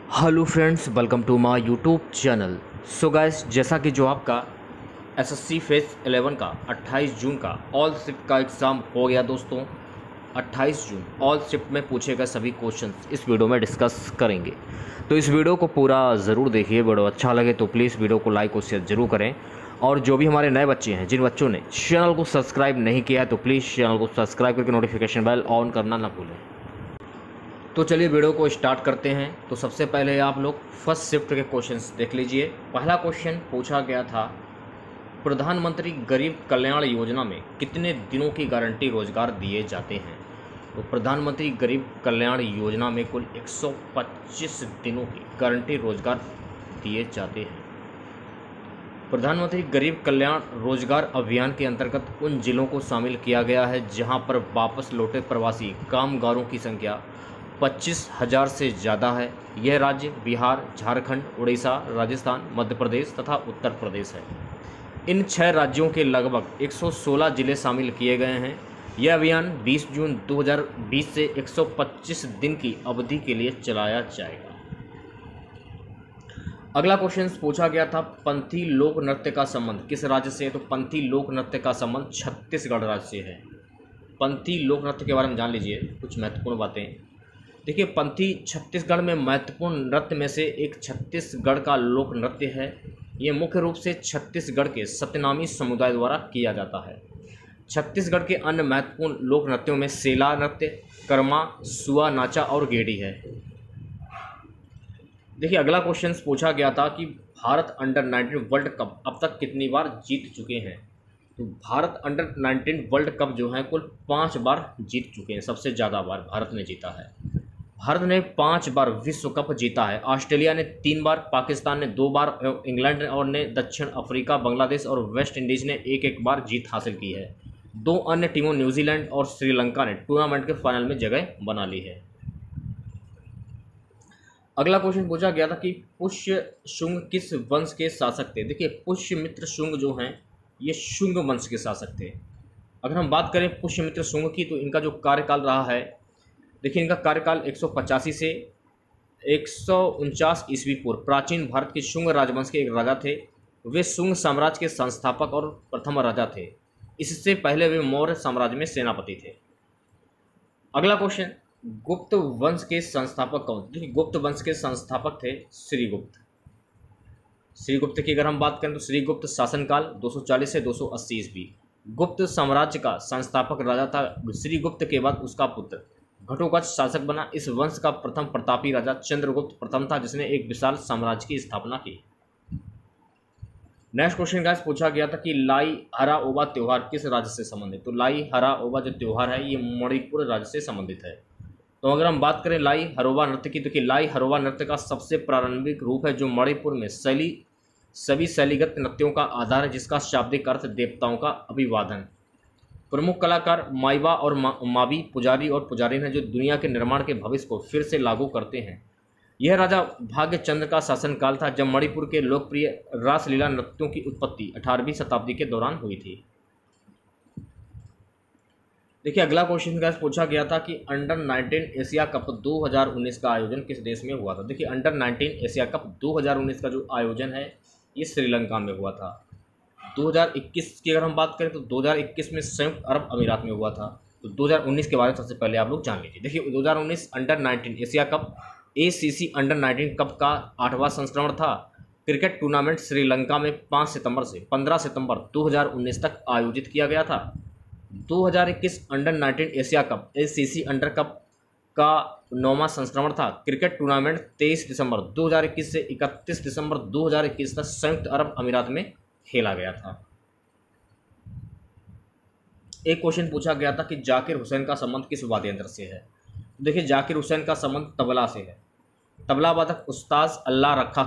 Hello friends, welcome to my YouTube channel. So guys, जैसा कि जो आपका एसएससी फेज 11 का 28 जून का ऑल शिफ्ट का एग्ज़ाम हो गया दोस्तों। 28 जून ऑल शिफ्ट में पूछे गए सभी क्वेश्चंस इस वीडियो में डिस्कस करेंगे, तो इस वीडियो को पूरा ज़रूर देखिए। वीडियो अच्छा लगे तो प्लीज़ वीडियो को लाइक और शेयर ज़रूर करें। और जो भी हमारे नए बच्चे हैं, जिन बच्चों ने चैनल को सब्सक्राइब नहीं किया है, तो प्लीज़ चैनल को सब्सक्राइब करके नोटिफिकेशन बेल ऑन करना ना भूलें। तो चलिए वीडियो को स्टार्ट करते हैं। तो सबसे पहले आप लोग फर्स्ट शिफ्ट के क्वेश्चंस देख लीजिए। पहला क्वेश्चन पूछा गया था, प्रधानमंत्री गरीब कल्याण योजना में कितने दिनों की गारंटी रोजगार दिए जाते हैं। तो प्रधानमंत्री गरीब कल्याण योजना में कुल 125 दिनों की गारंटी रोजगार दिए जाते हैं। प्रधानमंत्री गरीब कल्याण रोजगार अभियान के अंतर्गत उन जिलों को शामिल किया गया है जहां पर वापस लौटे प्रवासी कामगारों की संख्या 25,000 से ज़्यादा है। यह राज्य बिहार, झारखंड, उड़ीसा, राजस्थान, मध्य प्रदेश तथा उत्तर प्रदेश है। इन 6 राज्यों के लगभग 116 जिले शामिल किए गए हैं। यह अभियान 20 जून 2020 से 125 दिन की अवधि के लिए चलाया जाएगा। अगला क्वेश्चन पूछा गया था, पंथी लोक नृत्य का संबंध किस राज्य से है। तो पंथी लोक नृत्य का संबंध छत्तीसगढ़ राज्य से है। पंथी लोक नृत्य के बारे में जान लीजिए कुछ महत्वपूर्ण बातें। देखिए, पंथी छत्तीसगढ़ में महत्वपूर्ण नृत्य में से एक छत्तीसगढ़ का लोक नृत्य है। ये मुख्य रूप से छत्तीसगढ़ के सतनामी समुदाय द्वारा किया जाता है। छत्तीसगढ़ के अन्य महत्वपूर्ण लोक नृत्यों में सेला नृत्य, कर्मा, सुआ नाचा और गेड़ी है। देखिए, अगला क्वेश्चन पूछा गया था कि भारत अंडर 19 वर्ल्ड कप अब तक कितनी बार जीत चुके हैं। तो भारत अंडर 19 वर्ल्ड कप जो है कुल 5 बार जीत चुके हैं। सबसे ज़्यादा बार भारत ने जीता है। भारत ने 5 बार विश्व कप जीता है। ऑस्ट्रेलिया ने 3 बार, पाकिस्तान ने 2 बार, इंग्लैंड और ने दक्षिण अफ्रीका, बांग्लादेश और वेस्ट इंडीज़ ने एक बार जीत हासिल की है। 2 अन्य टीमों न्यूजीलैंड और श्रीलंका ने टूर्नामेंट के फाइनल में जगह बना ली है। अगला क्वेश्चन पूछा गया था कि पुष्य शुंग किस वंश के शासक थे। देखिए, पुष्यमित्र शुंग जो हैं ये शुंग वंश के शासक थे। अगर हम बात करें पुष्यमित्र शुंग की, तो इनका जो कार्यकाल रहा है, देखिए इनका कार्यकाल 185 से 149 ईस्वी पूर्व प्राचीन भारत के शुंग राजवंश के एक राजा थे। वे शुंग साम्राज्य के संस्थापक और प्रथम राजा थे। इससे पहले वे मौर्य साम्राज्य में सेनापति थे। अगला क्वेश्चन, गुप्त वंश के संस्थापक कौन। देखिए, गुप्त वंश के संस्थापक थे श्रीगुप्त। श्रीगुप्त की अगर हम बात करें तो श्रीगुप्त शासनकाल 240 से 280 ईस्वी। गुप्त साम्राज्य का संस्थापक राजा था। श्रीगुप्त के बाद उसका पुत्र घटोत्कच शासक बना। इस वंश का प्रथम प्रतापी राजा चंद्रगुप्त प्रथम था, जिसने एक विशाल साम्राज्य की स्थापना की। नेक्स्ट क्वेश्चन गाइस पूछा गया था कि लाई हरा ओबा त्योहार किस राज्य से संबंधित। तो लाई हरा ओबा जो त्योहार है ये मणिपुर राज्य से संबंधित है। तो अगर हम बात करें लाई हरोबा नृत्य की, तो कि लाई हरोबा नृत्य का सबसे प्रारंभिक रूप है जो मणिपुर में सभी शैलीगत नृत्यों का आधार है, जिसका शाब्दिक अर्थ देवताओं का अभिवादन। प्रमुख कलाकार माइबा और मावी पुजारी और पुजारिन हैं जो दुनिया के निर्माण के भविष्य को फिर से लागू करते हैं। यह राजा भाग्यचंद्र का शासनकाल था जब मणिपुर के लोकप्रिय रासलीला नृत्यों की उत्पत्ति 18वीं शताब्दी के दौरान हुई थी। देखिए, अगला क्वेश्चन का पूछा गया था कि अंडर 19 एशिया कप 2019 का आयोजन किस देश में हुआ था। देखिए, अंडर 19 एशिया कप 2019 का जो आयोजन है ये श्रीलंका में हुआ था। 2021 की अगर हम बात करें तो 2021 में संयुक्त अरब अमीरात में हुआ था। तो 2019 के बारे में सबसे पहले आप लोग जान लीजिए। देखिए, 2019 under 19 Asia cup ACC under 19 cup का 8वां संस्करण था। क्रिकेट टूर्नामेंट श्रीलंका में 5 सितंबर से 15 सितंबर 2019 तक आयोजित किया गया था। 2021 under 19 Asia cup ACC under cup का 9वां संस्करण था। क्रिकेट टूर्नामेंट 23 दिसंबर 2021 से 31 दिसंबर 2021 तक संयुक्त अरब अमीरात में खेला गया था। एक क्वेश्चन पूछा गया था कि जाकिर हुसैन का संबंध किस वाद्य यंत्र से है। देखिए, जाकिर हुसैन का संबंध तबला से है। तबला वादक उस्ताद अल्लाह रखा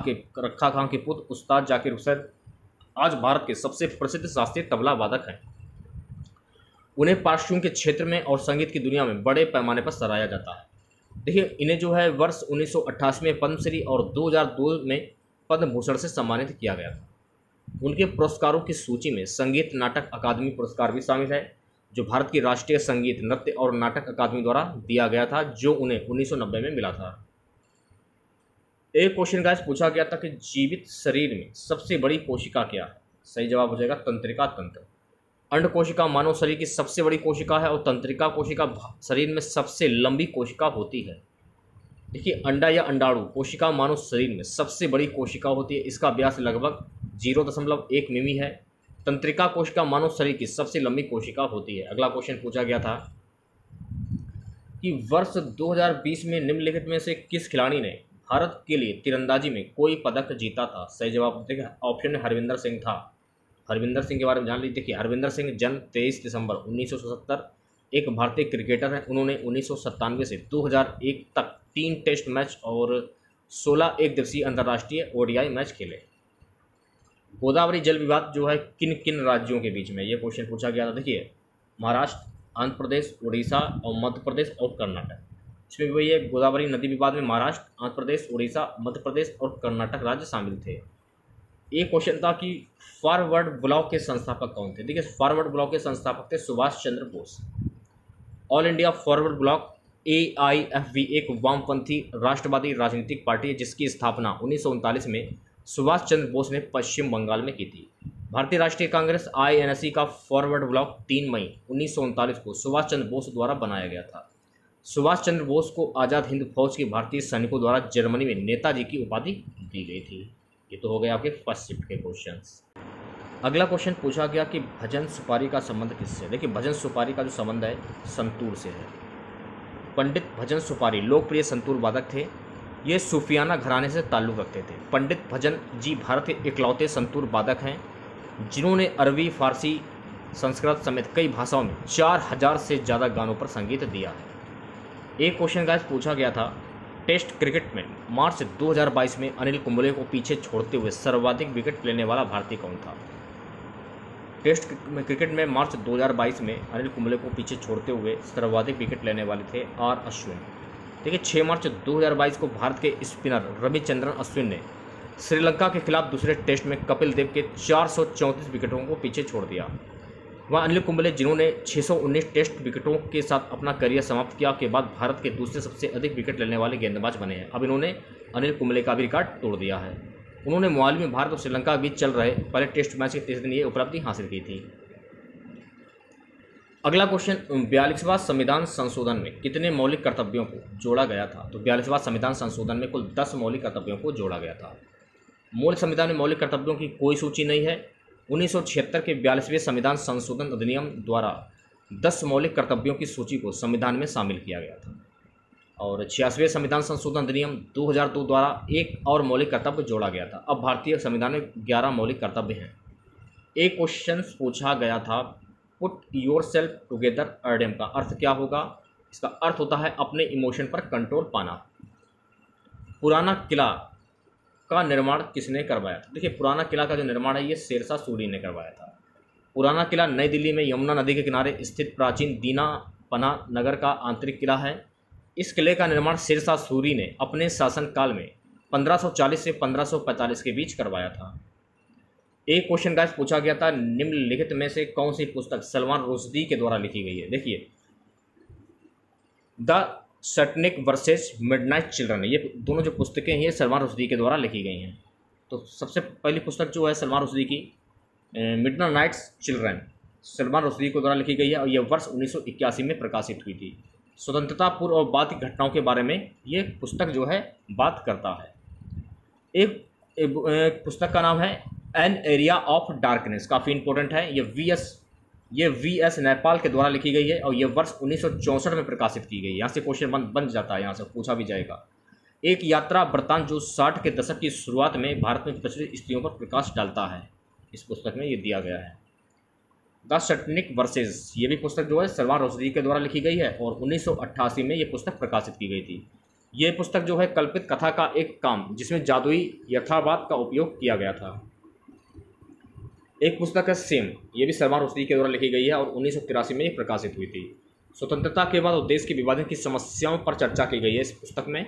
खां के पुत्र उस्ताद जाकिर हुसैन आज भारत के सबसे प्रसिद्ध शास्त्रीय तबला वादक हैं। उन्हें पार्श्वियों के क्षेत्र में और संगीत की दुनिया में बड़े पैमाने पर सराहा जाता है। देखिए, इन्हें जो है वर्ष 1988 में पद्मश्री और 2002 में पद्म भूषण से सम्मानित किया गया था। उनके पुरस्कारों की सूची में संगीत नाटक अकादमी पुरस्कार भी शामिल है, जो भारत की राष्ट्रीय संगीत, नृत्य और नाटक अकादमी द्वारा दिया गया था, जो उन्हें 1990 में मिला था। एक क्वेश्चन गाइस पूछा गया था कि जीवित शरीर में सबसे बड़ी कोशिका क्या है। सही जवाब हो जाएगा तंत्रिका तंत्र। अंड कोशिका मानव शरीर की सबसे बड़ी कोशिका है और तंत्रिका कोशिका शरीर में सबसे लंबी कोशिका होती है। देखिए, अंडा या अंडाणु कोशिका मानव शरीर में सबसे बड़ी कोशिका होती है। इसका व्यास लगभग 0.1 मिमी है। तंत्रिका कोशिका मानव शरीर की सबसे लंबी कोशिका होती है। अगला क्वेश्चन पूछा गया था कि वर्ष 2020 में निम्नलिखित में से किस खिलाड़ी ने भारत के लिए तीरंदाजी में कोई पदक जीता था। सही जवाब देखिए ऑप्शन में हरविंदर सिंह था। हरविंदर सिंह के बारे में जान लीजिए। देखिए, हरविंदर सिंह जन्म 23 दिसंबर 1977, एक भारतीय क्रिकेटर हैं। उन्होंने 1997 से 2001 तक 3 टेस्ट मैच और 16 एक दिवसीय अंतर्राष्ट्रीय ओडीआई मैच खेले। गोदावरी जल विवाद जो है किन किन राज्यों के बीच में, ये क्वेश्चन पूछा गया था। देखिए, महाराष्ट्र, आंध्र प्रदेश, उड़ीसा और मध्य प्रदेश और कर्नाटक। इसमें वही है, गोदावरी नदी विवाद में महाराष्ट्र, आंध्र प्रदेश, उड़ीसा, मध्य प्रदेश और कर्नाटक राज्य शामिल थे। एक क्वेश्चन था कि फॉरवर्ड ब्लॉक के संस्थापक कौन थे। देखिए, फॉरवर्ड ब्लॉक के संस्थापक थे Subhash Chandra Bose. All India forward block AIFB एक वामपंथी राष्ट्रवादी राजनीतिक पार्टी है जिसकी स्थापना 1939 में सुभाष चंद्र बोस ने पश्चिम बंगाल में की थी। भारतीय राष्ट्रीय कांग्रेस INC का फॉरवर्ड ब्लॉक 3 मई 1939 को सुभाष चंद्र बोस द्वारा बनाया गया था। सुभाष चंद्र बोस को आज़ाद हिंद फौज के भारतीय सैनिकों द्वारा जर्मनी में नेताजी की उपाधि दी गई थी। ये तो हो गए आपके फर्स्ट शिफ्ट के क्वेश्चंस। अगला क्वेश्चन पूछा गया कि भजन सुपारी का संबंध किससे। देखिए, भजन सुपारी का जो संबंध है संतूर से है। पंडित भजन सुपारी लोकप्रिय संतूर वादक थे। ये सूफियाना घराने से ताल्लुक़ रखते थे। पंडित भजन जी भारत के इकलौते संतूर वादक हैं जिन्होंने अरबी, फारसी, संस्कृत समेत कई भाषाओं में 4000 से ज़्यादा गानों पर संगीत दिया है। एक क्वेश्चन गाइस पूछा गया था, टेस्ट क्रिकेट में मार्च 2022 में अनिल कुंबले को पीछे छोड़ते हुए सर्वाधिक विकेट लेने वाला भारतीय कौन था। टेस्ट क्रिकेट में मार्च 2022 में अनिल कुंबले को पीछे छोड़ते हुए सर्वाधिक विकेट लेने वाले थे R अश्विन। देखिए, 6 मार्च 2022 को भारत के स्पिनर रविचंद्रन अश्विन ने श्रीलंका के खिलाफ दूसरे टेस्ट में कपिल देव के 434 विकेटों को पीछे छोड़ दिया। वह अनिल कुंबले जिन्होंने 619 टेस्ट विकेटों के साथ अपना करियर समाप्त किया के बाद भारत के दूसरे सबसे अधिक विकेट लेने वाले गेंदबाज बने हैं। अब इन्होंने अनिल कुंबले का भी रिकॉर्ड तोड़ दिया है। उन्होंने मोहाली में भारत और श्रीलंका के बीच चल रहे पहले टेस्ट मैच के तीसरे दिन ये उपलब्धि हासिल की थी। अगला क्वेश्चन, 42वां संविधान संशोधन में कितने मौलिक कर्तव्यों को जोड़ा गया था। तो 42वां संविधान संशोधन में कुल 10 मौलिक कर्तव्यों को जोड़ा गया था। मूल संविधान में मौलिक कर्तव्यों की कोई सूची नहीं है। 1976 के 42वें संविधान संशोधन अधिनियम द्वारा 10 मौलिक कर्तव्यों की सूची को संविधान में शामिल किया गया था और 86वें संविधान संशोधन अधिनियम 2002 द्वारा एक और मौलिक कर्तव्य जोड़ा गया था। अब भारतीय संविधान में 11 मौलिक कर्तव्य हैं। एक क्वेश्चन पूछा गया था, पुट योर सेल्फ टुगेदर अर्डेम का अर्थ क्या होगा। इसका अर्थ होता है अपने इमोशन पर कंट्रोल पाना। पुराना किला का निर्माण किसने करवाया था। देखिए, पुराना किला का जो निर्माण है ये शेरशाह सूरी ने करवाया था। पुराना किला नई दिल्ली में यमुना नदी के किनारे स्थित प्राचीन दीना पना नगर का आंतरिक किला है। इस किले का निर्माण शेरशाह सूरी ने अपने शासनकाल में 1540 से 1545 के बीच करवाया था। एक क्वेश्चन गाइस पूछा गया था, निम्नलिखित में से कौन सी पुस्तक सलमान रुश्दी के द्वारा लिखी गई है। देखिए, द सटनिक वर्सेस मिडनाइट चिल्ड्रन, ये दोनों जो पुस्तकें हैं ये सलमान रुश्दी के द्वारा लिखी गई हैं। तो सबसे पहली पुस्तक जो है सलमान रुश्दी की मिडनाइट चिल्ड्रन सलमान रुश्दी के द्वारा लिखी गई है और यह वर्ष 1981 में प्रकाशित हुई थी। स्वतंत्रता पूर्व और बाद की घटनाओं के बारे में ये पुस्तक जो है बात करता है। एक पुस्तक का नाम है एन एरिया ऑफ डार्कनेस, काफ़ी इंपॉर्टेंट है। ये VS नेपाल के द्वारा लिखी गई है और ये वर्ष 1964 में प्रकाशित की गई है। यहाँ से क्वेश्चन बन जाता है, यहाँ से पूछा भी जाएगा। एक यात्रा वृत्तांत जो 60 के दशक की शुरुआत में भारत में प्रचलित स्त्रियों पर प्रकाश डालता है, इस पुस्तक में ये दिया गया है। द सटनिक वर्सेस, ये भी पुस्तक जो है सलमान रुश्दी के द्वारा लिखी गई है और 1988 में ये पुस्तक प्रकाशित की गई थी। ये पुस्तक जो है कल्पित कथा का एक काम जिसमें जादुई यथार्थवाद का उपयोग किया गया था। एक पुस्तक है सेम, ये भी सलमान रुश्दी के द्वारा लिखी गई है और 1983 में ये प्रकाशित हुई थी। स्वतंत्रता के बाद और देश के विभाजन की समस्याओं पर चर्चा की गई है इस पुस्तक में।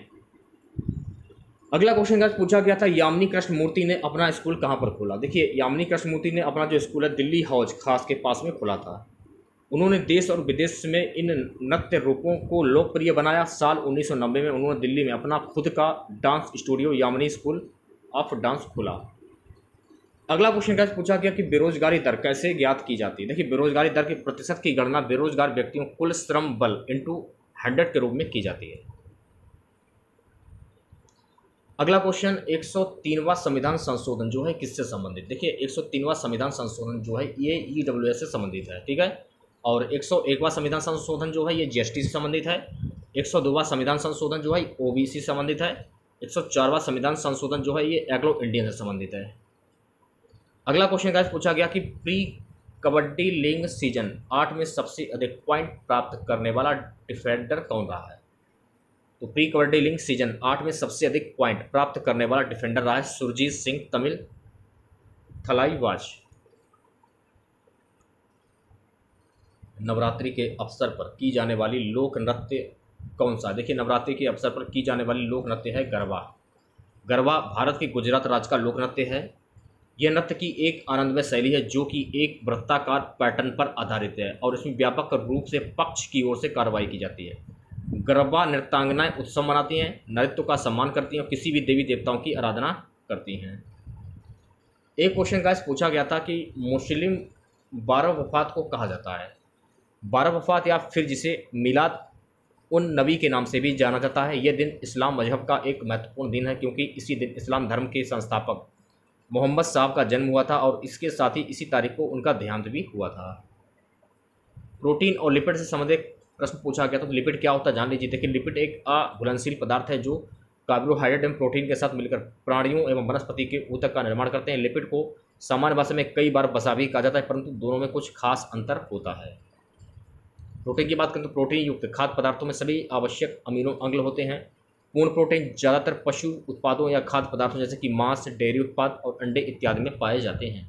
अगला क्वेश्चन पूछा गया था, यामिनी कृष्णमूर्ति ने अपना स्कूल कहाँ पर खोला। देखिए, यामिनी कृष्णमूर्ति ने अपना जो स्कूल है दिल्ली हौज खास के पास में खोला था। उन्होंने देश और विदेश में इन नृत्य रूपों को लोकप्रिय बनाया। साल 1990 में उन्होंने दिल्ली में अपना खुद का dance studio Yamini school of dance खोला। अगला क्वेश्चन कैसे पूछा गया कि बेरोजगारी दर कैसे ज्ञात की जाती है। देखिए, बेरोजगारी दर के प्रतिशत की गणना बेरोजगार व्यक्तियों कुल श्रम बल इंटू 100 के रूप में की जाती है। अगला क्वेश्चन, 103वां संविधान संशोधन जो है किससे संबंधित। देखिए, 103वां संविधान संशोधन जो है ये ईडब्ल्यूएस से संबंधित है, ठीक है। और 101वां संविधान संशोधन जो है ये जीएसटी से संबंधित है। 102वां संविधान संशोधन जो है ओबीसी से संबंधित है। 104वां संविधान संशोधन जो है ये एग्लो इंडियन से संबंधित है। अगला क्वेश्चन गाइस पूछा गया कि प्री कबड्डी लीग सीजन 8 में सबसे अधिक पॉइंट प्राप्त करने वाला डिफेंडर कौन रहा है। तो प्री कबड्डी लीग सीजन 8 में सबसे अधिक पॉइंट प्राप्त करने वाला डिफेंडर रहा है सुरजीत सिंह तमिल थलाईवाज। नवरात्रि के अवसर पर की जाने वाली लोक नृत्य कौन सा। देखिए, नवरात्रि के अवसर पर की जाने वाली लोक नृत्य है गरबा। गरबा भारत के गुजरात राज्य का लोक नृत्य है। यह नृत्य की एक आनंदमय शैली है जो कि एक वृत्ताकार पैटर्न पर आधारित है और इसमें व्यापक रूप से पक्ष की ओर से कार्रवाई की जाती है। गरबा नृत्यांगनाएं उत्सव मनाती हैं, नृत्य का सम्मान करती हैं और किसी भी देवी देवताओं की आराधना करती हैं। एक क्वेश्चन गाइस पूछा गया था कि मुस्लिम 12 वफात को कहा जाता है। 12 वफात या फिर जिसे मिलाद उन नबी के नाम से भी जाना जाता है। यह दिन इस्लाम मजहब का एक महत्वपूर्ण दिन है क्योंकि इसी दिन इस्लाम धर्म के संस्थापक मोहम्मद साहब का जन्म हुआ था और इसके साथ ही इसी तारीख को उनका देहांत भी हुआ था। प्रोटीन और लिपिड से संबंधित प्रश्न पूछा गया, तो लिपिड क्या होता है जान लीजिए। देखिए, लिपिड एक अघुलनशील पदार्थ है जो कार्बोहाइड्रेट एवं प्रोटीन के साथ मिलकर प्राणियों एवं वनस्पति के ऊतक का निर्माण करते हैं। लिपिड को सामान्य भाषा में कई बार वसा भी कहा जाता है, परंतु दोनों में कुछ खास अंतर होता है। प्रोटीन की बात करें तो प्रोटीन युक्त खाद्य पदार्थों में सभी आवश्यक अमीनो अम्ल होते हैं। पूर्ण प्रोटीन ज़्यादातर पशु उत्पादों या खाद्य पदार्थों जैसे कि मांस, डेयरी उत्पाद और अंडे इत्यादि में पाए जाते हैं।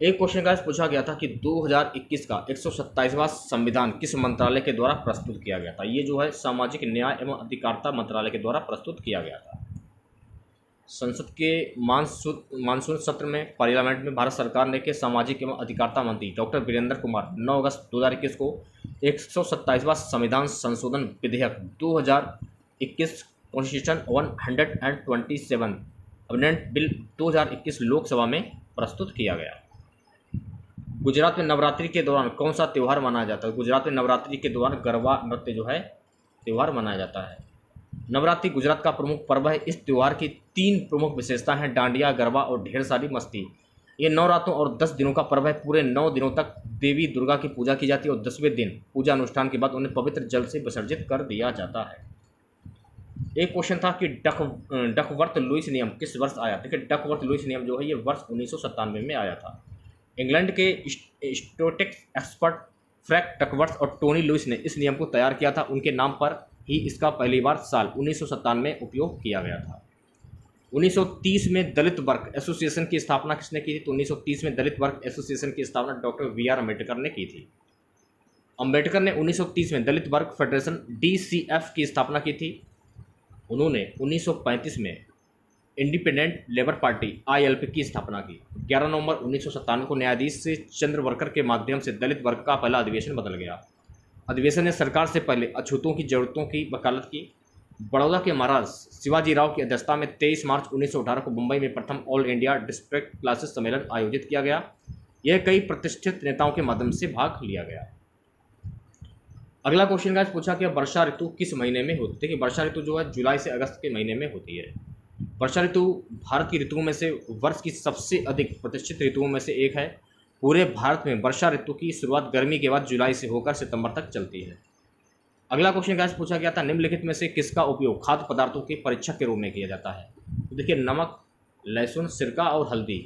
एक क्वेश्चन का पूछा गया था कि 2021 का 127वां संविधान किस मंत्रालय के द्वारा प्रस्तुत किया गया था। ये जो है सामाजिक न्याय एवं अधिकारिता मंत्रालय के द्वारा प्रस्तुत किया गया था। संसद के मानसून सत्र में पार्लियामेंट में भारत सरकार ने के सामाजिक एवं अधिकारिता मंत्री डॉक्टर वीरेंद्र कुमार 9 अगस्त 2021 को 127वां संविधान संशोधन विधेयक 2021 कॉन्स्टिट्यूशन 127 अमेंडमेंट बिल 2021 लोकसभा में प्रस्तुत किया गया। गुजरात में नवरात्रि के दौरान कौन सा त्यौहार मनाया जाता है। गुजरात में नवरात्रि के दौरान गरबा नृत्य जो है त्यौहार मनाया जाता है। नवरात्रि गुजरात का प्रमुख पर्व है। इस त्यौहार की 3 प्रमुख विशेषताएं हैं, डांडिया, गरबा और ढेर सारी मस्ती। ये 9 रातों और 10 दिनों का पर्व है। पूरे 9 दिनों तक देवी दुर्गा की पूजा की जाती है और 10वें दिन पूजा अनुष्ठान के बाद उन्हें पवित्र जल से विसर्जित कर दिया जाता है। एक क्वेश्चन था कि डकवर्थ लुईस नियम किस वर्ष आया। देखिए, डकवर्थ लुईस नियम जो है ये वर्ष 1997 में आया था। इंग्लैंड के स्टैटिस्टिक्स एक्सपर्ट फ्रैंक डकवर्थ और टोनी लुईस ने इस नियम को तैयार किया था। उनके नाम पर ही इसका पहली बार साल 1997 में उपयोग किया गया था। 1930 में दलित वर्ग एसोसिएशन की स्थापना किसने की थी। तो 1930 में दलित वर्ग एसोसिएशन की स्थापना डॉक्टर वी.आर. अम्बेडकर ने की थी। अम्बेडकर ने 1930 में दलित वर्ग फेडरेशन DCF की स्थापना की थी। उन्होंने 1935 में इंडिपेंडेंट लेबर पार्टी ILP की स्थापना की। 11 नवंबर 1997 को न्यायाधीश से चंद्रवरकर के माध्यम से दलित वर्ग का पहला अधिवेशन बदल गया। अधिवेशन ने सरकार से पहले अछूतों की जरूरतों की वकालत की। बड़ौदा के महाराज शिवाजी राव की अध्यक्षता में 23 मार्च 1918 को मुंबई में प्रथम ऑल इंडिया डिस्ट्रिक्ट क्लासेस सम्मेलन आयोजित किया गया। यह कई प्रतिष्ठित नेताओं के माध्यम से भाग लिया गया। अगला क्वेश्चन गाइस पूछा कि वर्षा ऋतु किस महीने में होती है। देखिए, वर्षा ऋतु जो है जुलाई से अगस्त के महीने में होती है। वर्षा ऋतु भारत की ऋतुओं में से वर्ष की सबसे अधिक प्रतिष्ठित ऋतुओं में से एक है। पूरे भारत में वर्षा ऋतु की शुरुआत गर्मी के बाद जुलाई से होकर सितंबर तक चलती है। अगला क्वेश्चन गाइस पूछा गया था निम्नलिखित में से किसका उपयोग खाद्य पदार्थों के परीक्षक के रूप में किया जाता है। तो देखिए, नमक, लहसुन, सिरका और हल्दी।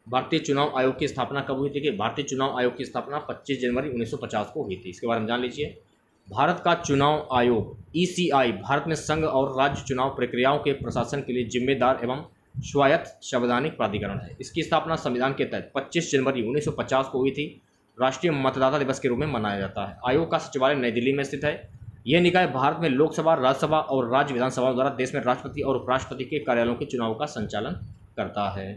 भारतीय चुनाव आयोग की स्थापना कब हुई थी। कि भारतीय चुनाव आयोग की स्थापना 25 जनवरी 1950 को हुई थी। इसके बारे में जान लीजिए। भारत का चुनाव आयोग ECI भारत में संघ और राज्य चुनाव प्रक्रियाओं के प्रशासन के लिए जिम्मेदार एवं स्वायत्त संवैधानिक प्राधिकरण है। इसकी स्थापना संविधान के तहत 25 जनवरी 1950 को हुई थी। राष्ट्रीय मतदाता दिवस के रूप में मनाया जाता है। आयोग का सचिवालय नई दिल्ली में स्थित है। यह निकाय भारत में लोकसभा, राज्यसभा और राज्य विधानसभाओं द्वारा देश में राष्ट्रपति और उपराष्ट्रपति के कार्यालयों के चुनाव का संचालन करता है।